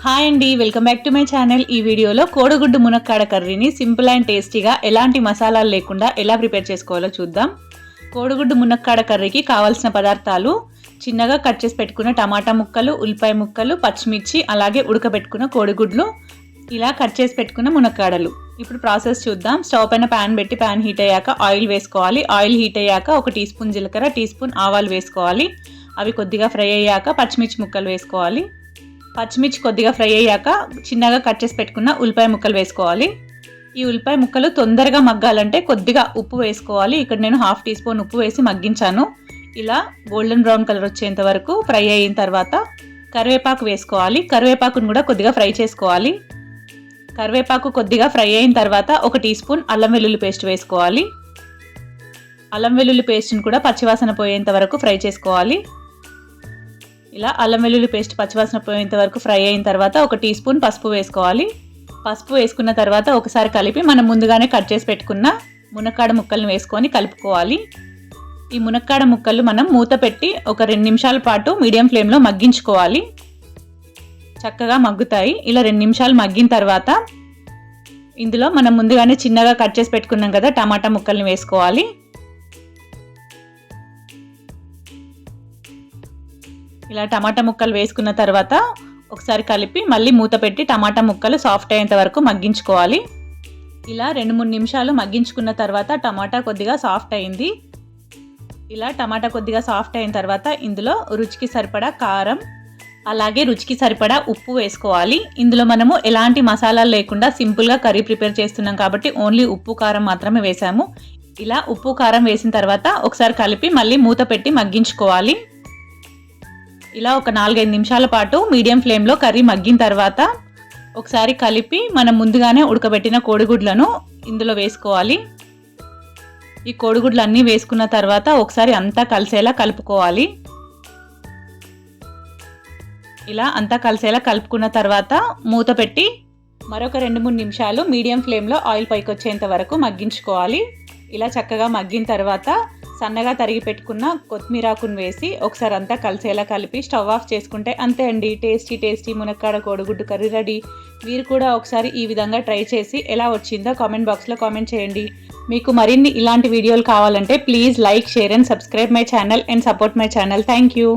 Hi అండి, welcome back to my channel. ఈ వీడియోలో కోడిగుడ్డు మునక్కాడ కర్రీని సింపుల్ అండ్ టేస్టీగా ఎలాంటి మసాలాలు లేకుండా ఎలా ప్రిపేర్ చేసుకోవాలో చూద్దాం. కోడిగుడ్డు మునక్కాడ కర్రీకి కావాల్సిన పదార్థాలు: చిన్నగా కట్ చేసి పెట్టుకున్న టమాటా ముక్కలు, ఉల్లిపాయ ముక్కలు, పచ్చిమిర్చి, అలాగే ఉడకబెట్టుకున్న కోడిగుడ్లు, ఇలా కట్ చేసి పెట్టుకున్న మునక్కాడలు. ఇప్పుడు ప్రాసెస్ చూద్దాం. స్టవ్ పైన ప్యాన్ పెట్టి ప్యాన్ హీట్ అయ్యాక ఆయిల్ వేసుకోవాలి. ఆయిల్ హీట్ అయ్యాక 1 టీ స్పూన్ జీలకర్ర, టీ స్పూన్ ఆవాలు వేసుకోవాలి. అవి కొద్దిగా ఫ్రై అయ్యాక పచ్చిమిర్చి ముక్కలు వేసుకోవాలి. పచ్చిమిర్చి కొద్దిగా ఫ్రై అయ్యాక చిన్నగా కట్ చేసి పెట్టుకున్న ఉల్లిపాయ ముక్కలు వేసుకోవాలి. ఈ ఉల్లిపాయ ముక్కలు తొందరగా మగ్గాలంటే కొద్దిగా ఉప్పు వేసుకోవాలి. ఇక్కడ నేను 1/2 టీ స్పూన్ ఉప్పు వేసి మగ్గించాను. ఇలా గోల్డెన్ బ్రౌన్ కలర్ వచ్చేంత వరకు ఫ్రై అయిన తర్వాత కరివేపాకు వేసుకోవాలి. కరివేపాకును కూడా కొద్దిగా ఫ్రై చేసుకోవాలి. కరివేపాకు కొద్దిగా ఫ్రై అయిన తర్వాత 1 టీ స్పూన్ అల్లం వెల్లుల్లి పేస్ట్ వేసుకోవాలి. అల్లం వెల్లుల్లి పేస్ట్ని కూడా పచ్చివాసన పోయేంత వరకు ఫ్రై చేసుకోవాలి. ఇలా అల్లం వెల్లుల్లి పేస్ట్ పచ్చివాసన పోయేంత వరకు ఫ్రై అయిన తర్వాత 1 టీ స్పూన్ పసుపు వేసుకోవాలి. పసుపు వేసుకున్న తర్వాత ఒకసారి కలిపి మనం ముందుగానే కట్ చేసి పెట్టుకున్న మునక్కాడ ముక్కల్ని వేసుకొని కలుపుకోవాలి. ఈ మునక్కాడ ముక్కలు మనం మూత పెట్టి ఒక 2 నిమిషాల పాటు మీడియం ఫ్లేమ్లో మగ్గించుకోవాలి. చక్కగా మగ్గుతాయి. ఇలా 2 నిమిషాలు మగ్గిన తర్వాత ఇందులో మనం ముందుగానే చిన్నగా కట్ చేసి పెట్టుకున్నాం కదా టమాటా ముక్కల్ని వేసుకోవాలి. ఇలా టమాటా ముక్కలు వేసుకున్న తర్వాత ఒకసారి కలిపి మళ్ళీ మూత పెట్టి టమాటా ముక్కలు సాఫ్ట్ అయ్యేంత వరకు మగ్గించుకోవాలి. ఇలా 2-3 నిమిషాలు మగ్గించుకున్న తర్వాత టమాటా కొద్దిగా సాఫ్ట్ అయింది. ఇలా టమాటా కొద్దిగా సాఫ్ట్ అయిన తర్వాత ఇందులో రుచికి సరిపడా కారం, అలాగే రుచికి సరిపడా ఉప్పు వేసుకోవాలి. ఇందులో మనము ఎలాంటి మసాలాలు లేకుండా సింపుల్గా కర్రీ ప్రిపేర్ చేస్తున్నాం కాబట్టి ఓన్లీ ఉప్పు కారం మాత్రమే వేసాము. ఇలా ఉప్పు కారం వేసిన తర్వాత ఒకసారి కలిపి మళ్ళీ మూత పెట్టి మగ్గించుకోవాలి. ఇలా ఒక 4-5 నిమిషాల పాటు మీడియం ఫ్లేమ్లో కర్రీ మగ్గిన తర్వాత ఒకసారి కలిపి మనం ముందుగానే ఉడకబెట్టిన కోడిగుడ్లను ఇందులో వేసుకోవాలి. ఈ కోడిగుడ్లు అన్నీ వేసుకున్న తర్వాత ఒకసారి అంతా కలిసేలా కలుపుకోవాలి. ఇలా అంతా కలిసేలా కలుపుకున్న తర్వాత మూత పెట్టి మరొక 2-3 నిమిషాలు మీడియం ఫ్లేమ్లో ఆయిల్ పైకి వచ్చేంత వరకు మగ్గించుకోవాలి. ఇలా చక్కగా మగ్గిన తర్వాత సన్నగా తరిగి పెట్టుకున్న కొత్తిమీరాకును వేసి ఒకసారి అంతా కలిసేలా కలిపి స్టవ్ ఆఫ్ చేసుకుంటే అంతే అండి, టేస్టీ మునక్కాడ కోడిగుడ్డు కర్రీ రెడీ. మీరు కూడా ఒకసారి ఈ విధంగా ట్రై చేసి ఎలా వచ్చిందో కామెంట్ బాక్స్లో కామెంట్ చేయండి. మీకు మరిన్ని ఇలాంటి వీడియోలు కావాలంటే please like, share and subscribe my channel and support my channel. Thank you.